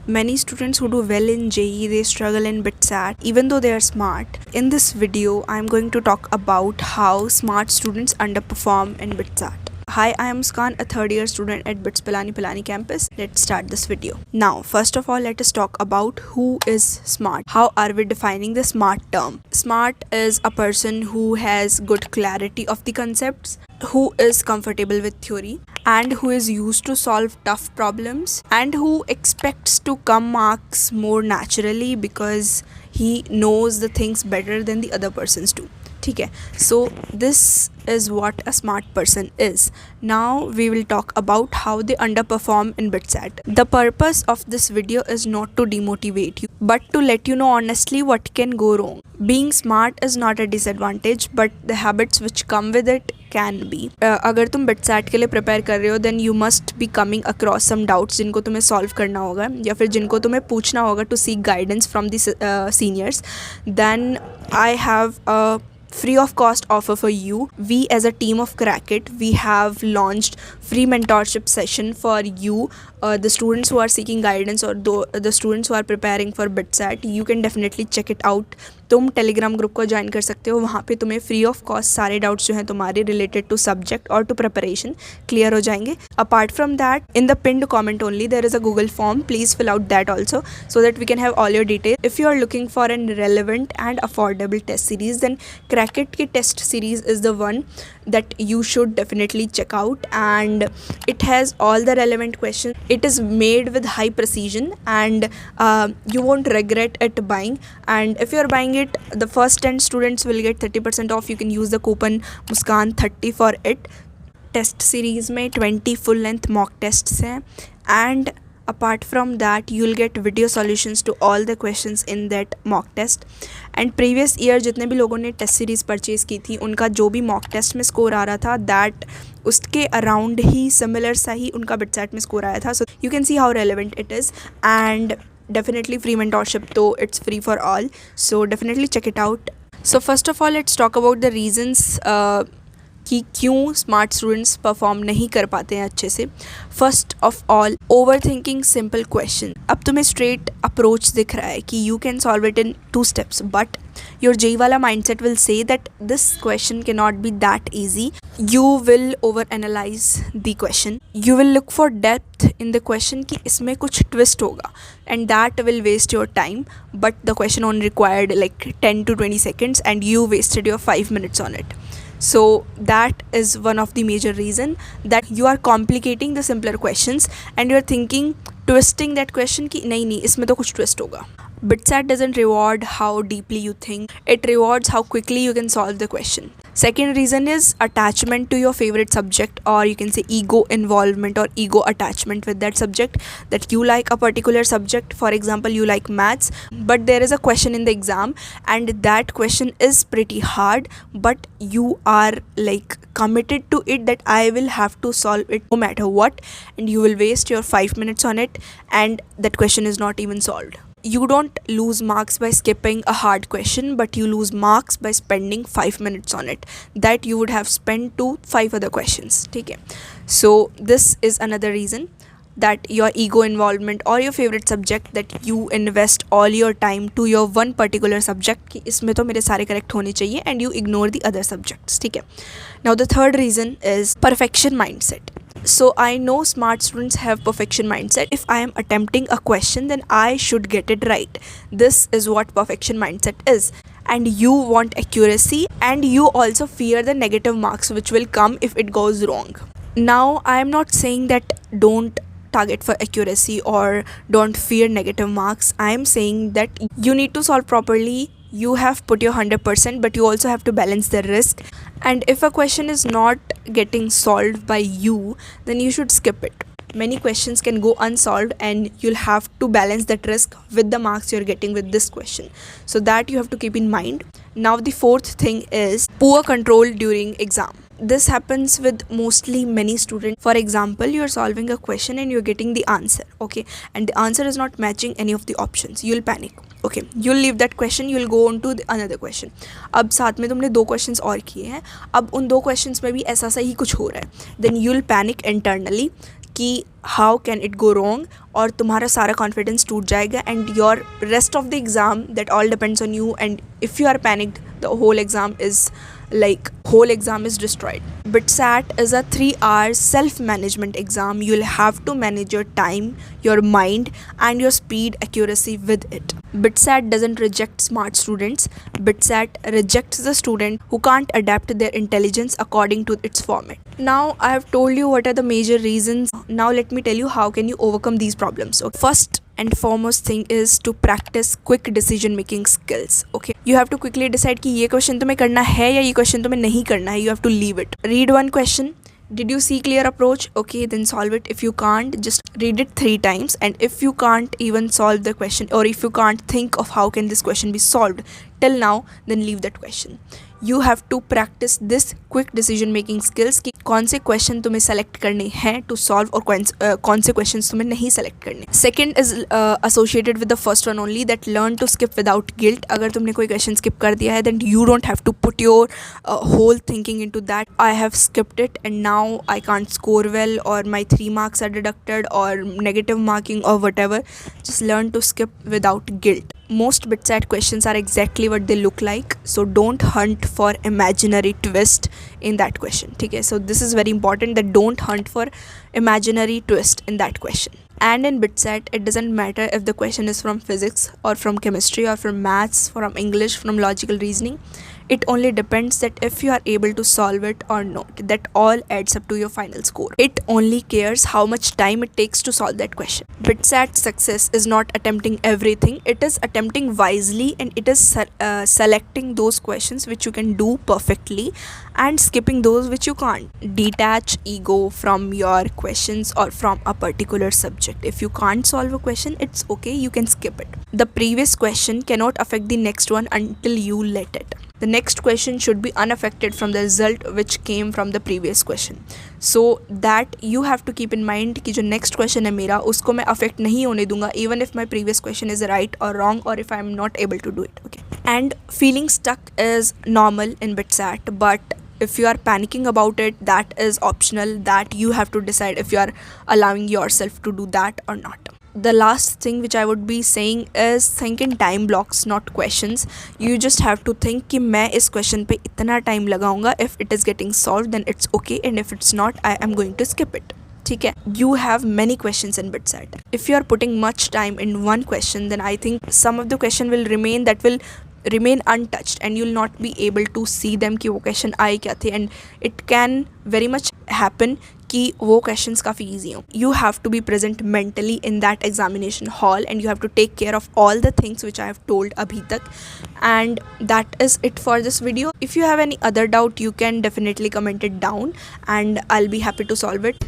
Many students who do well in JEE, they struggle in BITSAT even though they are smart. In this video, I am going to talk about how smart students underperform in BITSAT. Hi, I am Muskan, a third year student at BITS Pilani campus. Let's start this video. Now, first of all, let us talk about who is smart. How are we defining the smart term? Smart is a person who has good clarity of the concepts, who is comfortable with theory, and who is used to solve tough problems, and who expects to come marks more naturally because he knows the things better than the other persons do. ठीक है, so this is what a smart person is. Now we will talk about how they underperform in BITSAT. The purpose of this video is not to demotivate you, but to let you know honestly what can go wrong. Being smart is not a disadvantage, but the habits which come with it can be. अगर तुम BITSAT के लिए prepare कर रहे हो, then you must be coming across some doubts जिनको तुम्हें solve करना होगा या फिर जिनको तुम्हें पूछना होगा to seek guidance from the seniors. Then I have a free of cost offer for you. We as a team of Crackit, we have launched free mentorship session for you, the students who are seeking guidance or the students who are preparing for BITSAT. You can definitely check it out. तुम Telegram group को join कर सकते हो, वहाँ पे तुम्हें free of cost सारे doubts जो हैं तुम्हारे रिलेटेड टू सब्जेक्ट और टू प्रिपरेशन क्लियर हो जाएंगे. Apart from that, in the pinned comment only there is a Google form. Please fill out that also so that we can have all your details. If you are looking for an relevant and affordable test series, then Crackit की test series is the one that you should definitely check out, and it has all the relevant questions. It is made with high precision, and you won't regret it buying. And if you are buying it, the first 10 students will get 30% off. You can use the coupon Muskan30 for it. Test series में 20 full length mock tests हैं, and apart from that you will get video solutions to all the questions in that mock test. and previous year जितने भी लोगों ने test series purchase की थी, उनका जो भी मॉक टेस्ट में स्कोर आ रहा था, दैट उसके अराउंड ही सिमिलर सा ही उनका BITSAT में स्कोर आया था. So you can see how relevant it is. And definitely free mentorship, though it's free for all, so definitely check it out. So first of all, let's talk about the reasons कि क्यों smart students perform नहीं कर पाते हैं अच्छे से. First of all, over thinking simple question. अब तुम्हें स्ट्रेट अप्रोच दिख रहा है कि you can solve it in 2 steps, but your JEE वाला mindset will say that this question can not be that easy. You will over analyse the question, you will look for depth in the question कि इसमें कुछ twist होगा, and that will waste your time, but the question only required like 10 to 20 seconds and you wasted your 5 minutes on it. So that is one of the major reason that you are complicating the simpler questions and you are thinking twisting that question कि नहीं इसमें तो कुछ twist होगा. BITSAT doesn't reward how deeply you think, it rewards how quickly you can solve the question. Second reason is attachment to your favorite subject, or you can say ego involvement or ego attachment with that subject, that you like a particular subject. For example, you like maths, but there is a question in the exam and that question is pretty hard, but you are like committed to it that I will have to solve it no matter what, and you will waste your 5 minutes on it and that question is not even solved. You don't lose marks by skipping a hard question, but you lose marks by spending 5 minutes on it that you would have spent to 5 other questions. ठीक है, so this is another reason that your ego involvement or your favorite subject, that you invest all your time to your one particular subject कि इसमें तो मेरे सारे correct होने चाहिए, and you ignore the other subjects. ठीक है. Now the third reason is perfection mindset. So I know smart students have perfection mindset. If I am attempting a question, then I should get it right. This is what perfection mindset is. And you want accuracy, and you also fear the negative marks which will come if it goes wrong. Now I am not saying that don't target for accuracy or don't fear negative marks. I am saying that you need to solve properly. You have put your 100%, but you also have to balance the risk. And if a question is not getting solved by you, then you should skip it. Many questions can go unsolved and you'll have to balance that risk with the marks you're getting with this question. So that you have to keep in mind. Now the fourth thing is poor control during exam. This happens with mostly many students. For example, you're solving a question and you're getting the answer, okay, and the answer is not matching any of the options. You'll panic. Okay, you'll leave that question, you'll go on to another question. अब साथ में तुमने 2 questions और किए हैं, अब उन 2 questions में भी ऐसा सा ही कुछ हो रहा है, देन यूल पैनिक इंटरनली. कि how can it go wrong, और तुम्हारा सारा कॉन्फिडेंस टूट जाएगा and your rest of the exam that all depends on you, and if you are panicked, the whole exam is destroyed. BITSAT is a 3-hour self-management exam. You'll have to manage your time, your mind, and your speed accuracy with it. BITSAT doesn't reject smart students. BITSAT rejects the student who can't adapt their intelligence according to its format. Now I have told you what are the major reasons. Now let me tell you how can you overcome these problems. Okay. First and foremost thing is to practice quick decision making skills. Okay, you have to quickly decide कि ये question तुम्हें करना है या ये question तुम्हें नहीं करना है. You have to leave it. Read one question. Did you see clear approach? Okay, then solve it. If you can't, just read it 3 times, and if you can't even solve the question, or if you can't think of how can this question be solved till now, then leave that question. You have to practice this quick decision making skills कि कौन से question तुम्हें select करने हैं to solve और कौन से question तुम्हें नहीं सेलेक्ट करने. Second is associated with the first one only, that learn to skip without guilt. अगर तुमने कोई क्वेश्चन स्किप कर दिया है then you don't have to put your whole thinking into that. I have skipped it and now I can't score well, और my 3 marks are deducted, or negative marking, or whatever. Just learn to skip without guilt. Most BITSAT questions are exactly what they look like, so don't hunt for imaginary twist in that question. Okay, so this is very important, that don't hunt for imaginary twist in that question. And in BITSAT, it doesn't matter if the question is from physics or from chemistry or from maths, from English, from logical reasoning. It only depends that if you are able to solve it or not. That all adds up to your final score. It only cares how much time it takes to solve that question. BITSAT success is not attempting everything. It is attempting wisely, and it is selecting those questions which you can do perfectly and skipping those which you can't. Detach ego from your questions or from a particular subject. If you can't solve a question, it's okay, you can skip it. The previous question cannot affect the next one until you let it. The next question should be unaffected from the result which came from the previous question. So that you have to keep in mind कि जो next question है मेरा, उसको मैं affect नहीं होने दूंगा, even if my previous question is right or wrong, or if I am not able to do it. Okay. And feeling stuck is normal in BITSAT, but if you are panicking about it, that is optional. That you have to decide if you are allowing yourself to do that or not. The last thing which I would be saying is think in time blocks, not questions. You just have to think कि मैं इस question पे इतना time लगाऊंगा. If it is getting solved, then it's okay, and if it's not, I am going to skip it. ठीक है. You have many questions in BITSAT. If you are putting much time in one question, then I think some of the question will remain untouched, and you'll not be able to see them कि वो question आए क्या थे, and it can very much happen कि वो questions काफ़ी easy हो. You have to be present mentally in that examination hall, and you have to take care of all the things which I have told अभी तक. And that is it for this video. If you have any other doubt, you can definitely comment it down, and I'll be happy to solve it.